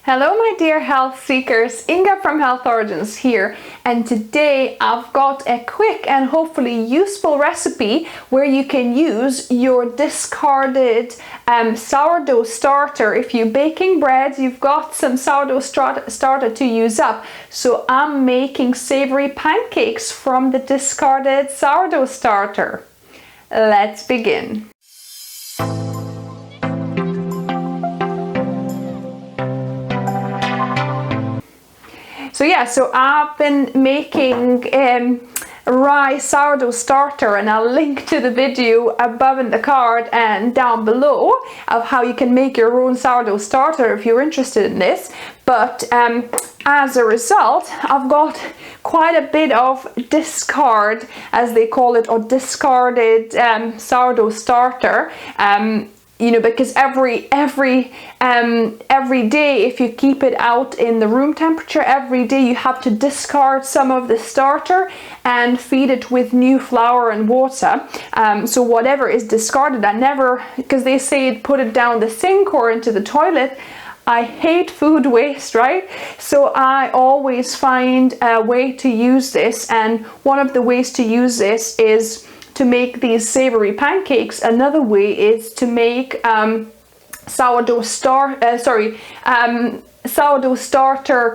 Hello my dear health seekers, Inga from Health Origins here, and today I've got a quick and hopefully useful recipe where you can use your discarded sourdough starter. If you're baking bread, you've got some sourdough starter to use up. So I'm making savory pancakes from the discarded sourdough starter. Let's begin. So I've been making rye sourdough starter, and I'll link to the video above in the card and down below of how you can make your own sourdough starter if you're interested in this. But as a result, I've got quite a bit of discard, as they call it, or discarded sourdough starter. You know, because every day, if you keep it out in the room temperature, every day you have to discard some of the starter and feed it with new flour and water. So whatever is discarded, I never, because they say put it down the sink or into the toilet. I hate food waste, right? So I always find a way to use this, and one of the ways to use this is to make these savory pancakes. Another way is to make sourdough starter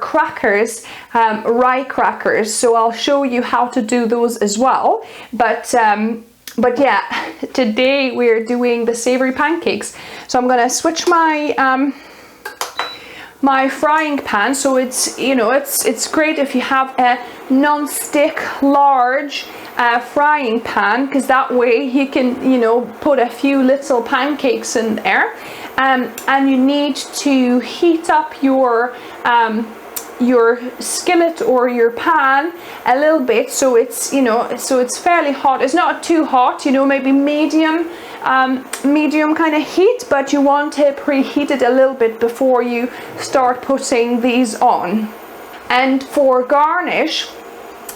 crackers, rye crackers. So I'll show you how to do those as well. But yeah, today we're doing the savory pancakes. So I'm gonna switch my my frying pan. So it's, you know, it's great if you have a non-stick large frying pan, because that way you can, you know, put a few little pancakes in there. And you need to heat up your skillet or your pan a little bit, so it's, you know, so it's fairly hot. It's not too hot, you know, maybe medium kind of heat, but you want to preheat it a little bit before you start putting these on. And for garnish,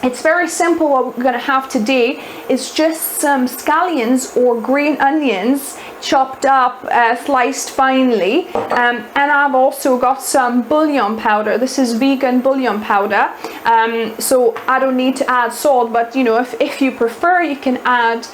it's very simple. What we're going to have today is just some scallions or green onions chopped up, sliced finely, and I've also got some bullion powder. This is vegan bullion powder, so I don't need to add salt, but you know, if you prefer, you can add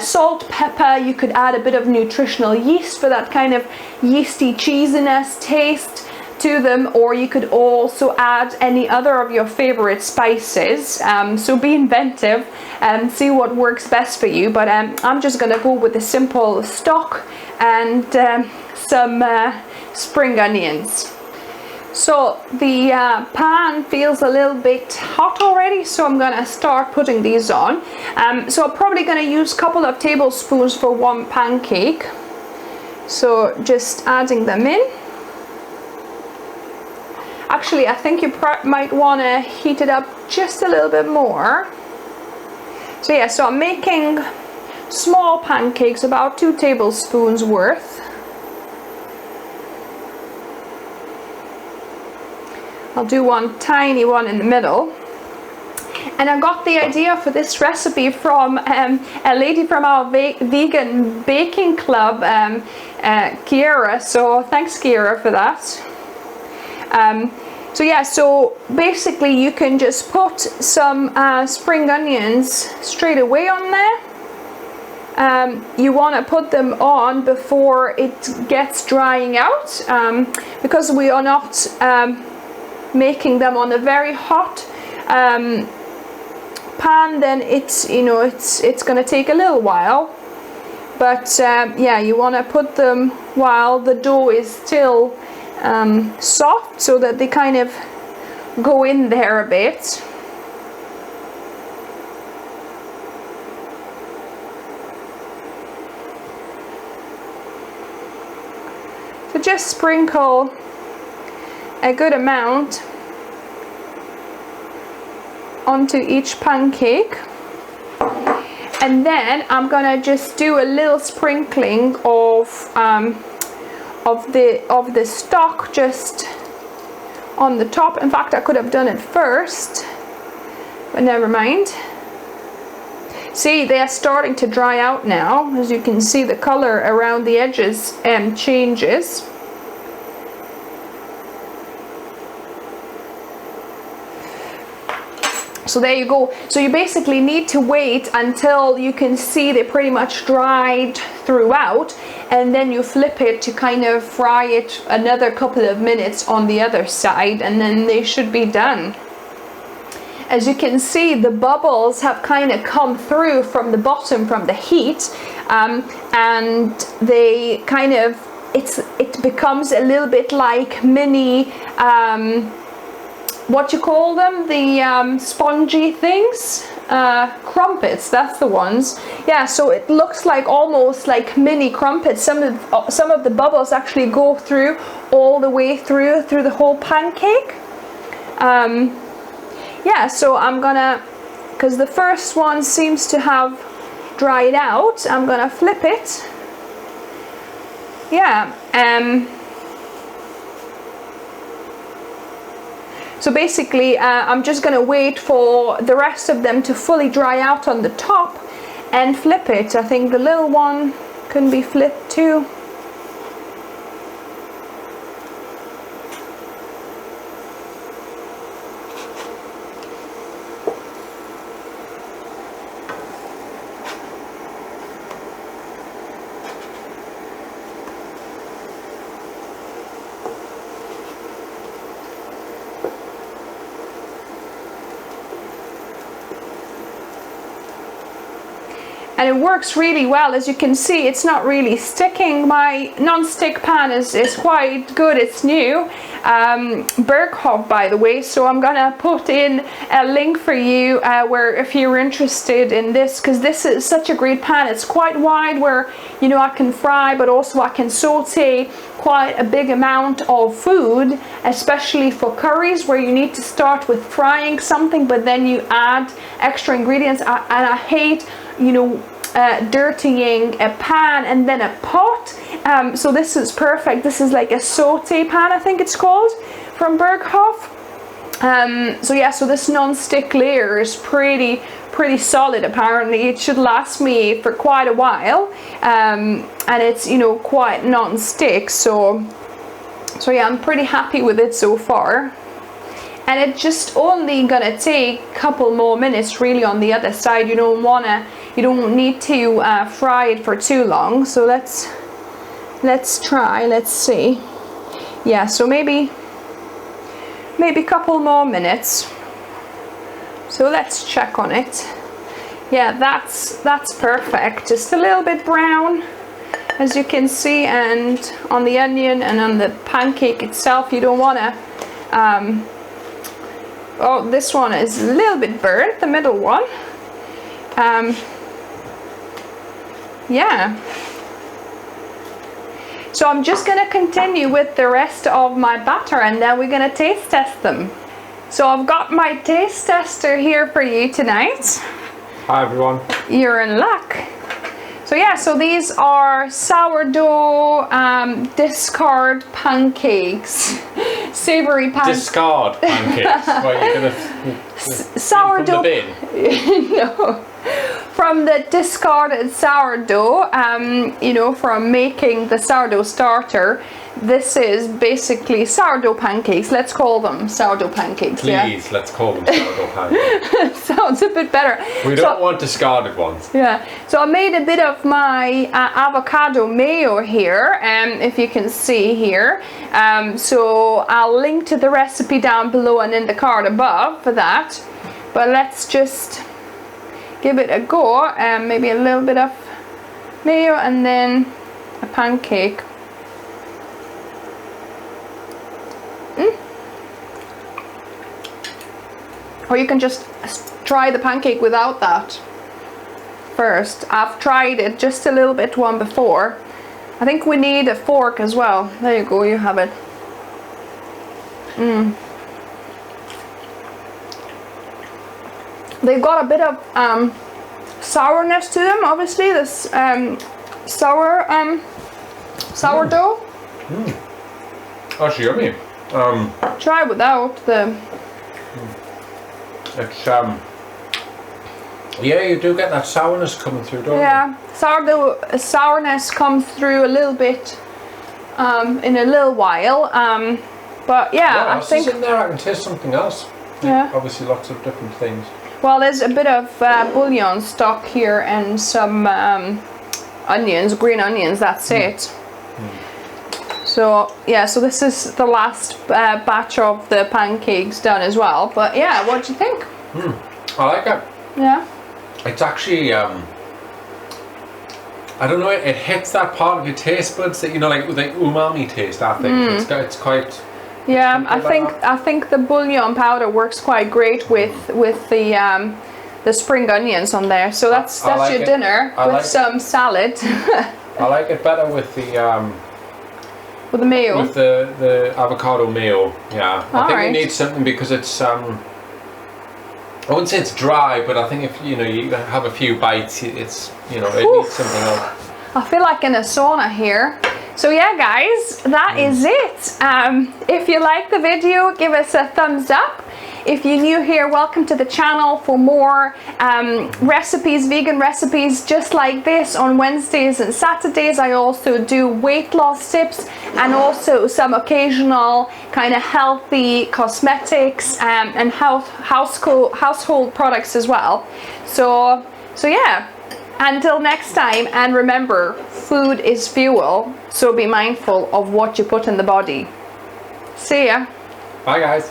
salt, pepper. You could add a bit of nutritional yeast for that kind of yeasty cheesiness taste to them, or you could also add any other of your favorite spices. So be inventive and see what works best for you, but I'm just gonna go with a simple stock and some spring onions. So the pan feels a little bit hot already, so I'm gonna start putting these on. So I'm probably gonna use a couple of tablespoons for one pancake, so just adding them in. Actually, I think you might want to heat it up just a little bit more. So yeah, so I'm making small pancakes, about 2 tablespoons worth. I'll do one tiny one in the middle. And I got the idea for this recipe from a lady from our vegan baking club, Kiera. So thanks, Kiera, for that. So yeah, so basically you can just put some spring onions straight away on there. You want to put them on before it gets drying out, because we are not making them on a very hot pan. Then it's, you know, it's going to take a little while. But yeah, you want to put them while the dough is still soft, so that they kind of go in there a bit. So just sprinkle a good amount onto each pancake, and then I'm gonna just do a little sprinkling of the stock just on the top. In fact, I could have done it first, but never mind. See, they are starting to dry out now. As you can see, the color around the edges changes. So there you go. So you basically need to wait until you can see they pretty much dried throughout, and then you flip it to kind of fry it another couple of minutes on the other side, and then they should be done. As you can see, the bubbles have kind of come through from the bottom from the heat, and they kind of, it becomes a little bit like mini, what you call them, the spongy things, crumpets, that's the ones. Yeah, so it looks like almost like mini crumpets. Some of the bubbles actually go through all the way through the whole pancake. Yeah, so I'm gonna, because the first one seems to have dried out, I'm gonna flip it. Yeah, so basically I'm just gonna wait for the rest of them to fully dry out on the top and flip it. I think the little one can be flipped too. And it works really well. As you can see, it's not really sticking. My non-stick pan is quite good. It's new, Berghoff, by the way, so I'm gonna put in a link for you where if you're interested in this, because this is such a great pan. It's quite wide where, you know, I can fry, but also I can saute quite a big amount of food, especially for curries where you need to start with frying something but then you add extra ingredients. And I hate, you know, dirtying a pan and then a pot, so this is perfect. This is like a saute pan, I think it's called, from Berghoff. So yeah, so this non-stick layer is pretty solid. Apparently it should last me for quite a while, and it's, you know, quite non-stick, so yeah, I'm pretty happy with it so far. And it's just only gonna take a couple more minutes really on the other side. You don't need to fry it for too long. So let's try, let's see. Yeah, so maybe a couple more minutes. So let's check on it. Yeah, that's perfect. Just a little bit brown, as you can see, and on the onion and on the pancake itself, you don't wanna oh, this one is a little bit burnt, the middle one. Yeah. So I'm just gonna continue with the rest of my batter and then we're gonna taste test them. So I've got my taste tester here for you tonight. Hi everyone. You're in luck. So yeah, so these are sourdough discard pancakes. Savoury pancakes. Discard pancakes. What, you're gonna sourdough from the bin? No, from the discarded sourdough, you know, from making the sourdough starter. This is basically sourdough pancakes. Let's call them sourdough pancakes. Please, yeah? Let's call them sourdough pancakes. Sounds a bit better. We don't want discarded ones. Yeah, so I made a bit of my avocado mayo here, if you can see here. So I'll link to the recipe down below and in the card above for that. But let's just give it a go. Maybe a little bit of mayo and then a pancake. Or you can just try the pancake without that first. I've tried it just a little bit one before. I think we need a fork as well. There you go, you have it. They've got a bit of sourness to them, obviously. This sourdough. Actually yummy. Try without the... It's yeah, you do get that sourness coming through, don't you? Yeah, sourness comes through a little bit in a little while. But yeah, what else I think is in there? I can taste something else. Yeah. Obviously lots of different things. Well, there's a bit of bullion stock here and some onions, green onions, that's it. So yeah, so this is the last batch of the pancakes done as well. But yeah, what do you think? I like it. Yeah. It's actually, I don't know, it hits that part of your taste buds that, you know, like with the umami taste, I think. It's quite... Yeah, I think the bouillon powder works quite great with the spring onions on there. So that's like your it. dinner I with like some salad. I like it better with the with the mayo. with the avocado mayo. Yeah, I think Alright. you need something because it's I wouldn't say it's dry, but I think if you have a few bites, it's it needs something else. I feel like in a sauna here. So yeah, guys, that is it. If you like the video, give us a thumbs up. If you're new here, welcome to the channel for more recipes, vegan recipes just like this on Wednesdays and Saturdays. I also do weight loss tips and also some occasional kind of healthy cosmetics and household products as well. So yeah. Until next time, and remember, food is fuel, so be mindful of what you put in the body. See ya. Bye guys.